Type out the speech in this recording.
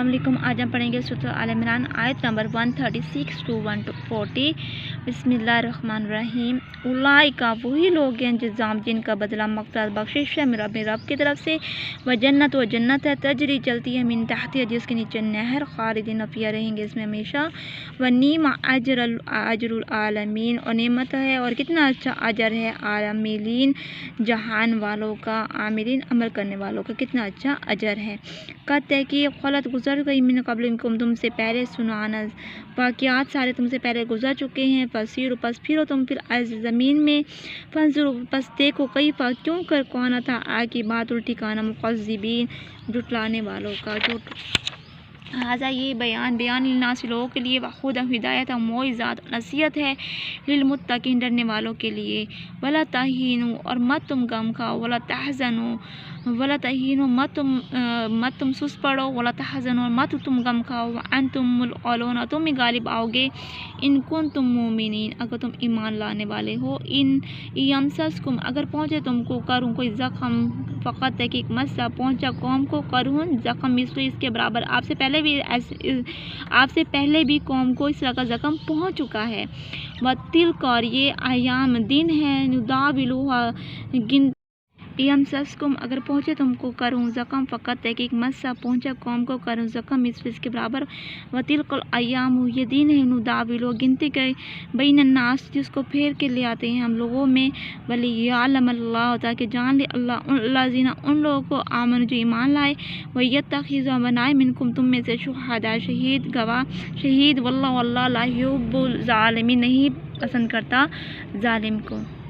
अस्सलाम वालेकुम। आज हम पढ़ेंगे सूरह आल इमरान आयत नंबर 136 टू 140। बिस्मिल्लाहिर्रहमानिर्रहीम। उलाइका वही लोग हैं जज़ाम जिनका बदला मग़फ़िरत बख्शिश है मेरे अपने रब की तरफ से, व जन्नत है तजरी चलती है मिन तहतिहा जिसके नीचे नहर, खालिदीन फ़ीहा रहेंगे इसमें हमेशा, व नीमा अजरुल आलमीन और नेमत है और कितना अच्छा अजर है आलमीन जहान वालों का, आमिलीन अमल करने वालों का कितना अच्छा अजर है। कहते हैं कि खलत गुजर गई मिन क़ब्लिकुम तुमसे पहले सुनाना वाक़यात सारे तुमसे पहले गुजर चुके हैं। फसीर पस फिरो तुम फिर अर्ज़ ज़मीन में, फंजुर पस देखो कई क्यों कर कौन था आगे बात उल्टी काना मुकज़्ज़िबीन जुटलाने वालों का झूठ। हाजा ये बयान लिन्नास लोगों के लिए, खुद हिदायत और मौइज़ात नसीहत है लिलमुत्तकीन डरने वालों के लिए। वला तहीनु और मत तुम गम खाओ, वला तहीनु मत तुम सुस्त पड़ो, वला तहज़नु और मत तुम गम खाओ, अंतुमुल औलून तुम ही गालिब आओगे, इन कुंतुम मुमिनीन अगर तुम ईमान लाने वाले हो। इन यमससकुम अगर पहुँचे तुमको करूँ कोई ज़ख़म, फ़क़त है कि मस्सा पहुँचा कौम को करूँ ज़ख़म मिस्र इसके बराबर, आपसे पहले भी कौम को इस तरह का ज़ख़म पहुँच चुका है। व तिल्क और ये अयाम दिन है नुदाविलुहा गिन यमससकुम अगर पहुँचे तुमको करूँ ज़ख़म, फ़क़त है कि मस्सा पहुँचा कौम को करूँ ज़ख़म मिस्र इसके बराबर। व तिल्कल अयाम ये दिन है नुदाविलुहा गिनते गए बैनन्नास जिसको फेर के ले आते हैं हम लोगों में, वलियअलमल्लाहु ताकि जान ले अल्लाह उन लोगों को आमन जो ईमान लाए, व यत्तखिज़ बनाए मिनकुम तुम में से शुहदा शहीद गवाह शहीद, वल्लाहु अल्लाह ला युहिब्बुल ज़ालिमीन नहीं पसंद करता जालिम को।